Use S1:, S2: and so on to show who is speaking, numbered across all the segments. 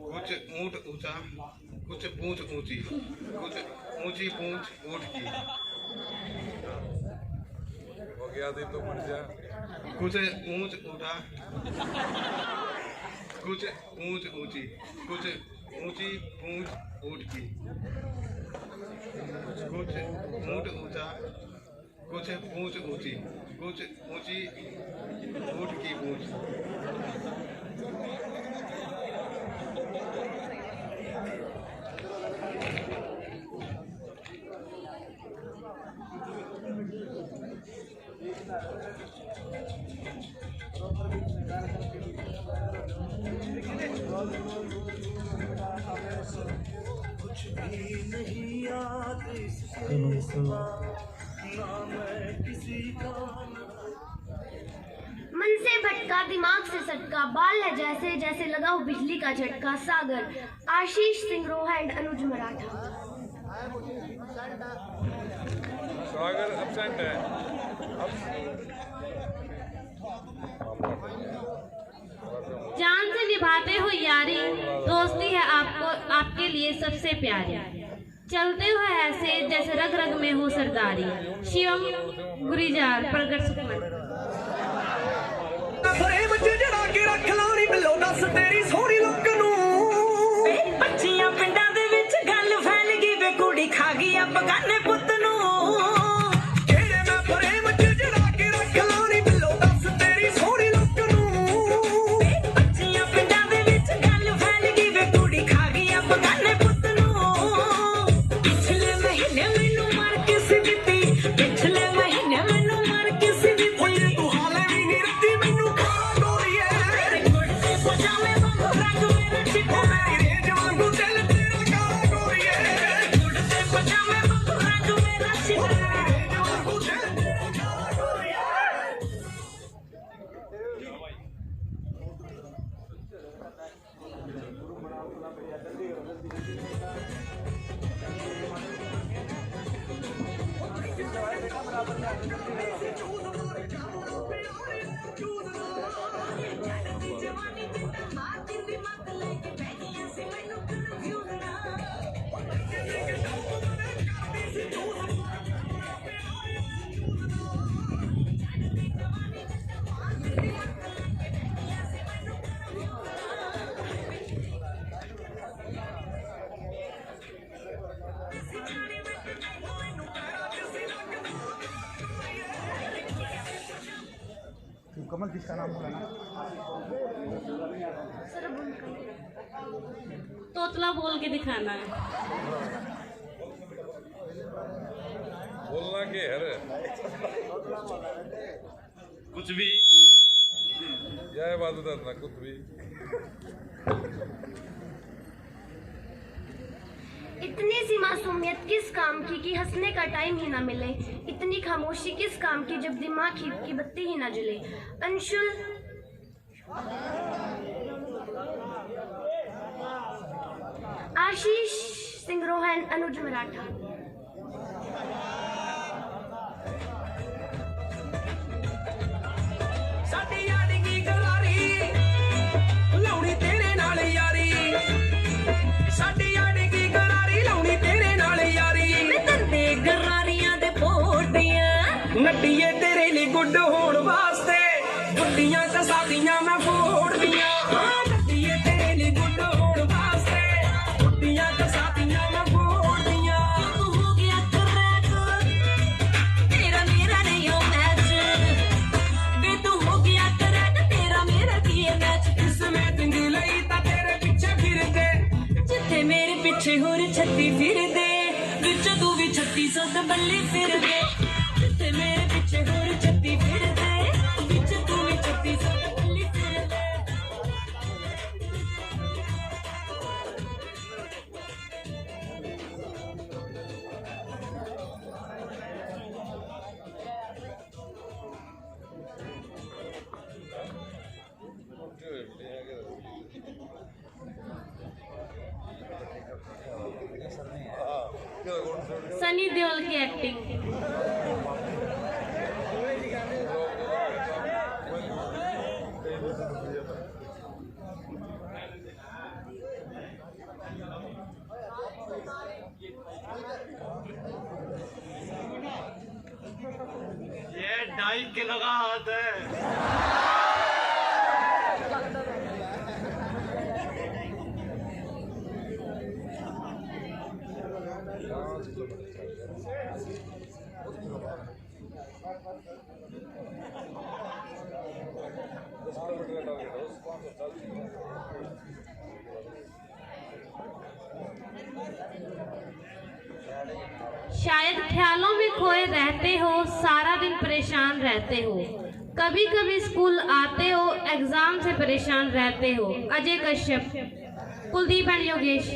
S1: कुछ ऊंट ऊंचा, कुछ पूंछ ऊंची, कुछ ऊंची पूंछ ऊंट की।
S2: हो गया दी तो मर जा।
S1: कुछ ऊंच ऊंटा, कुछ पूंछ ऊंची, कुछ ऊंची पूंछ ऊंट की। कुछ ऊंट ऊंचा, कुछ पूंछ ऊंची, कुछ ऊंची ऊंट की पूंछ।
S3: कुछ भी नहीं याद इसके सिवा, ना मैं किसी का।
S4: मन से भटका दिमाग से सटका, बाल है जैसे जैसे लगा हो बिजली का झटका। सागर, आशीष सिंह रोहा एंड अनुज मराठा।
S2: सागर एब्सेंट है।
S5: जान से निभाते हो यारी, दोस्ती है आपको आपके लिए सबसे प्यारी। चलते हो ऐसे जैसे रग रग में हो सरदारी। शिवम गुरीजार, प्रगट सुखमन।
S3: बच्चियां पिंडां दे विच गल फैल गई वे कुड़ी खा गई बगाने पुत्त नूं।
S6: कमल जिसका नाम होगा ना,
S5: तोतला बोल के दिखाना है।
S2: बोलना के है
S1: कुछ भी
S2: जय बात ना कुछ भी।
S4: इतनी सी मासूमियत किस काम की कि हंसने का टाइम ही ना मिले। इतनी खामोशी किस काम की जब दिमाग की बत्ती ही ना जले। अंशुल, आशीष सिंह रोहा एंड अनुज मराठा।
S3: नड्डिए तेरे लिए गुड होने वास्ते गुड्डियां ते सादियां मैं फोड़ दियां। नड्डिए तेरे लिए गुड होने वास्ते गुड्डियां ते सादियां मैं फोड़ दियां।
S5: तू हो गया क्रैक, तेरा मेरा नहीं हो मैच। वे तू हो गया क्रैक, तेरा मेरा की है मैच।
S3: इसमें जिंदगी लई ता तेरे पीछे फिरदे,
S5: जिथे मेरे पीछे होर 36 फिरदे, विच तू भी 3600 बल्ले फिरदे। जिथे मेरे पीछे देओल की एक्टिंग।
S1: ये 2.5 किलो का हाथ है।
S5: शायद ख्यालों में खोए रहते हो, सारा दिन परेशान रहते हो, कभी कभी स्कूल आते हो, एग्जाम से परेशान रहते हो। अजय कश्यप, कुलदीप एंड योगेश।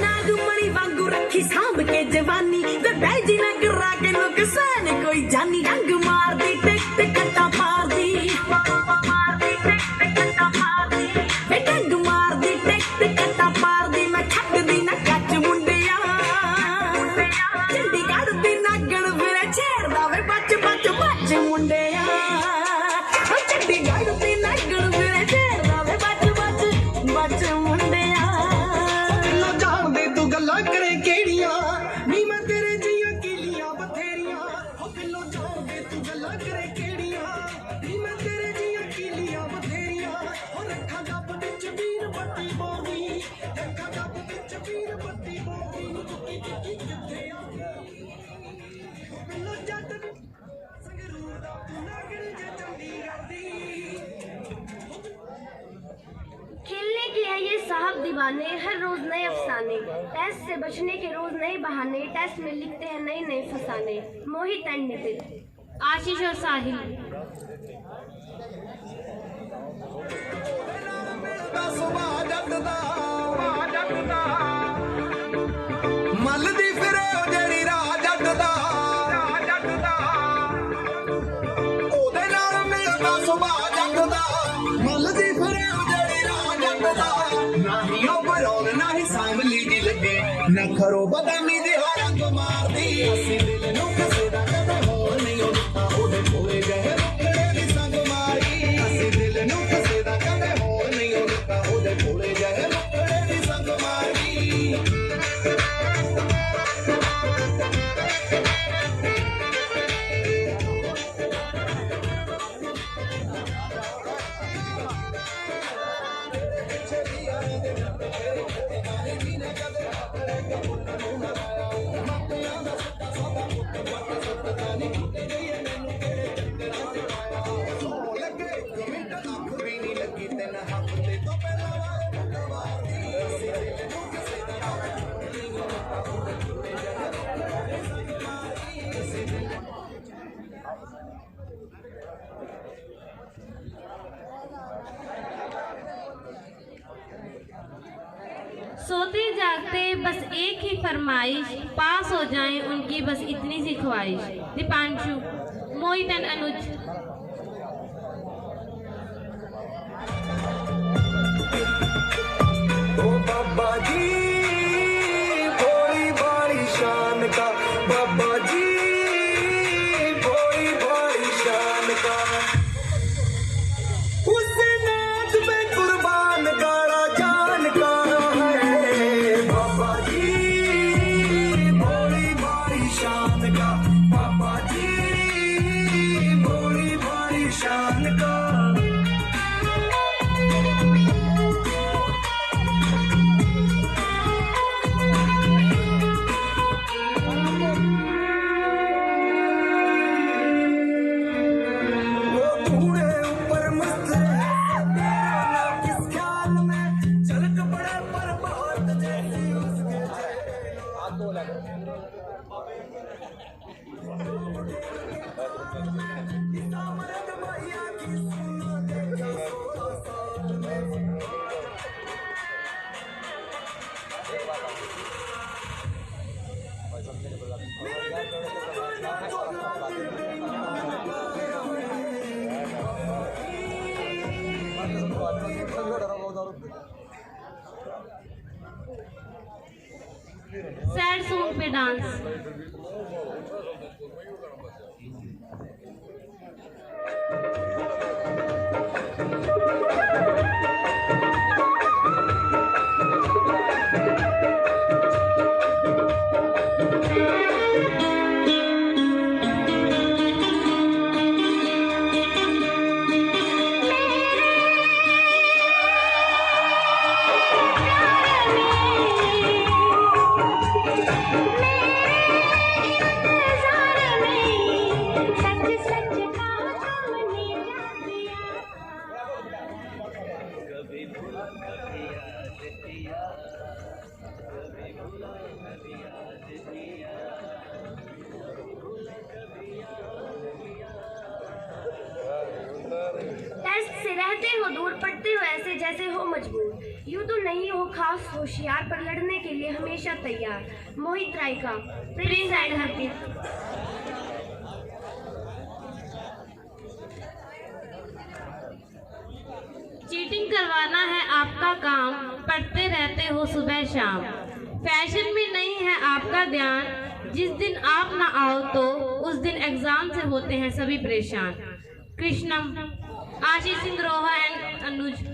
S3: नागमणि वांगू रखी सांभ के जवानी, गड्ढाई जी ना गिरा के नुकसान कोई जानी। रंग मार दी टिक टिक कट्टा मार दी, डंग मार दी टिक टिक कट्टा मार दी। मैं छक दी ना कच मुंडिया, चंडीगढ़ दी नागण फिरे छेड़दा वे बच बच बच मुंडिया। चंडीगढ़ दी नागण फिरे छेड़दा वे बच बच बच मुंडिया। करे केड़ियां नी मैं तेरे जियां किलियां बथेरियां। हो किलो जाओगे तू गल्ला करे केड़ियां नी मैं तेरे जियां किलियां बथेरियां। हो रखा गप विच वीर बत्ती बोगी, रखा गप विच वीर बत्ती बोगी। चुकी चुकी किथे आ हो किलो जट संगरूर दा तू नागण जे चंडीगढ़ दी।
S4: खेलने के हैं ये साहब दीवाने, हर रोज नए अफसाने। टेस्ट से बचने के रोज नए बहाने, टेस्ट में लिखते हैं नए नए फसाने। मोहित एंड नितिन।
S5: आशीष और साहिल।
S3: मल दी फिरे जेड़ी राह जट दा, ओदे नाल मिलदा सुभाऽ जट दा। मल दी फिरे जेड़ी राह जट दा, ना ही ओवरऑल ना ही सामली दी लगे। ना खरो बदामी दी रंग मार दी। असीं दिल नूं किसे दा कदे होर नहीं होता, ओदे कोले गए रुखड़े दी संग मारी। असीं दिल नूं किसे दा कदे होर नहीं होता, ओदे कोले गए रुखड़े दी संग मारी।
S5: सोते जागते बस एक ही फरमाइश, पास हो जाएं उनकी बस इतनी सी ख्वाहिश। दीपांशु, मोहित एंड अनुज।
S3: ओ बाबा जी भोली भाली शान का, बाबा जी भोली भाली शान का। उस नाच में कुर्बान गाड़ा जान का है। बाबा जी भोली भाली शान का, बाबा जी भोली भाली शान का।
S5: सैड सॉन्ग पे डांस।
S4: टेस्ट से रहते हो दूर, पढ़ते हो ऐसे जैसे हो मजबूर, यूं तो नहीं हो खास होशियार, पर लड़ने के लिए हमेशा तैयार। मोहित राय का प्रिंस एंड हरप्रीत।
S5: चीटिंग करवाना है आपका काम, पढ़ते रहते हो सुबह शाम, फैशन में नहीं है आपका ध्यान, जिस दिन आप ना आओ तो उस दिन एग्जाम से होते हैं सभी परेशान। कृष्णम, आशीष सिंह रोहा एंड अनुज।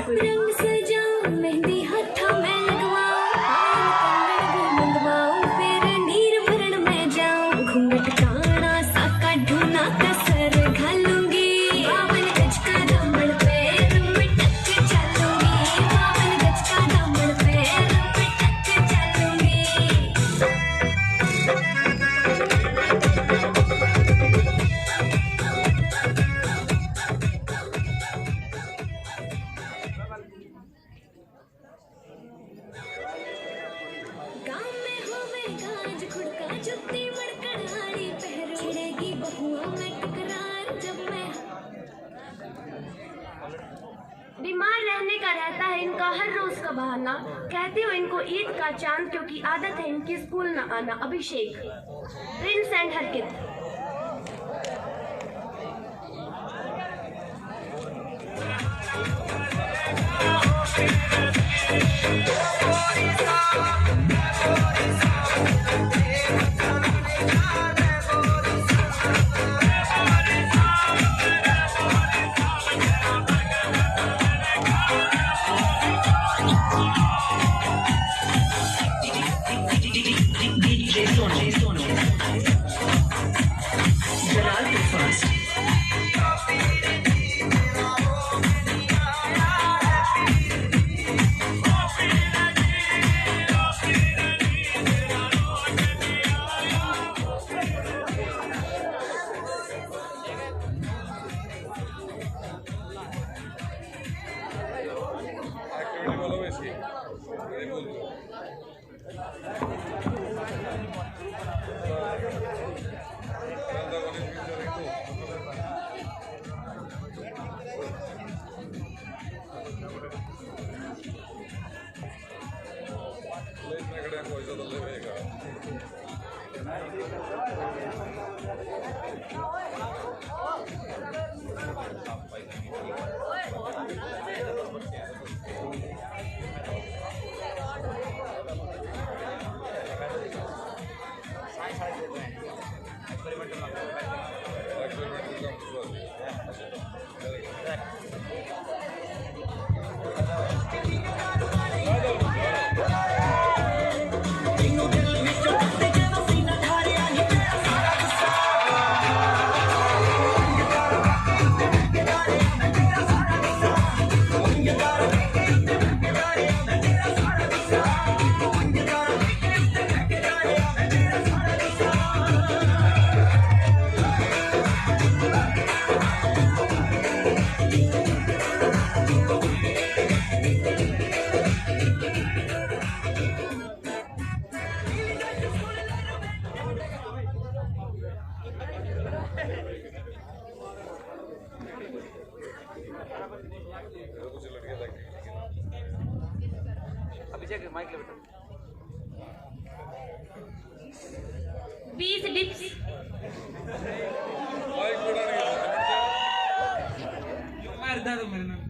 S7: रंग सजाऊं, मेहंदी हाथों में लगवाऊं, मंगवाऊं, फिर नीर भरण में जाऊं, घूंघट काना साका ढूना कसर घालूंगी, 52 गज का दामन पैर में टक चलूंगी, 52 गज का दामन पैर में टक चलूंगी। गाँव में होवेगा आज खुड़का जुत्ती मड़कड़ाड़ी, पहरोड़ेगी बहुओं में टकरार जब मैं।
S4: बीमार रहने का रहता है इनका हर रोज का बहाना, कहते हो इनको ईद का चांद क्योंकि आदत है इनकी स्कूल न आना। अभिषेक, प्रिंस एंड हरकित।
S2: कुछ लड़कियां देखी
S6: अभिषेक माइक ले बेटा
S5: 20 डिप्स
S2: माइक बड़ा नहीं
S3: मरदा तो मेरे नाम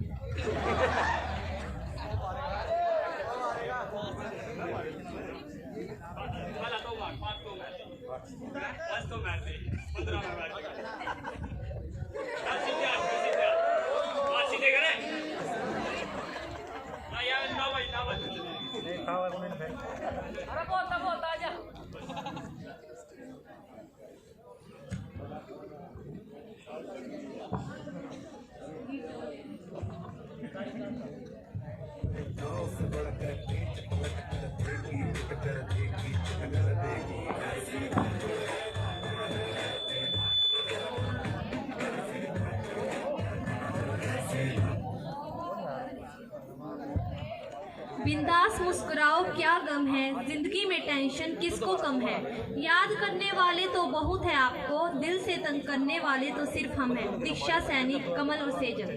S5: बिंदास मुस्कुराओ क्या गम है, जिंदगी में टेंशन किसको कम है। याद करने वाले तो बहुत है आपको, दिल से तंग करने वाले तो सिर्फ हम हैं। दीक्षा सैनी, कमल और सेजल।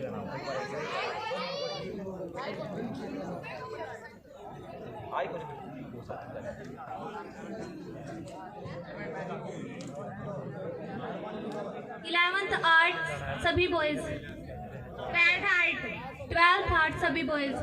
S5: इलेवेंथ आर्ट सभी बॉयज, 12th आर्ट सभी बॉयज।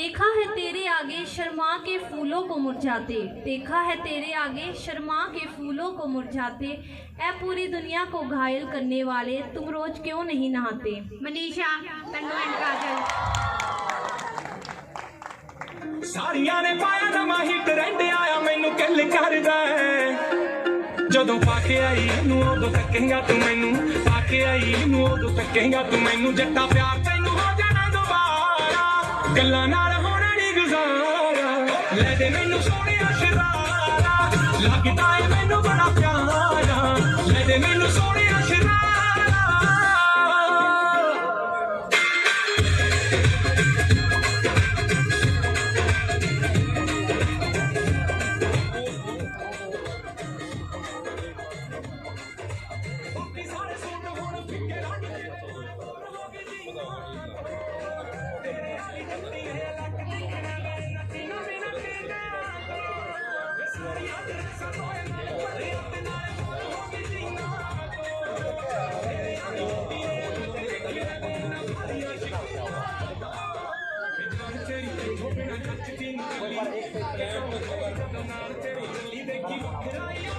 S5: देखा है तेरे आगे शर्मा के फूलों को मुरझाते, देखा है तेरे आगे शर्मा के फूलों को मुरझाते, ऐ पूरी दुनिया को घायल करने वाले तुम रोज क्यों नहीं नहाते।
S4: मनीषा, तन्नू एंड काजल।
S3: सारिया ने पाया नवा ही ट्रेंड आया मैनू किल करदा है जदों पाके आई नू उदों तकेगा तू मैनू पाके आई नू उदों तकेगा तू मैनू जट्टा प्यार तैनू हो जाना दोबारा गल्लां नाल होना नहीं गुजारा ले दे मैनू सोहणिया शरारा लगदा है मैनू बड़ा प्यारा ले दे मैनू सोहणिया शरारा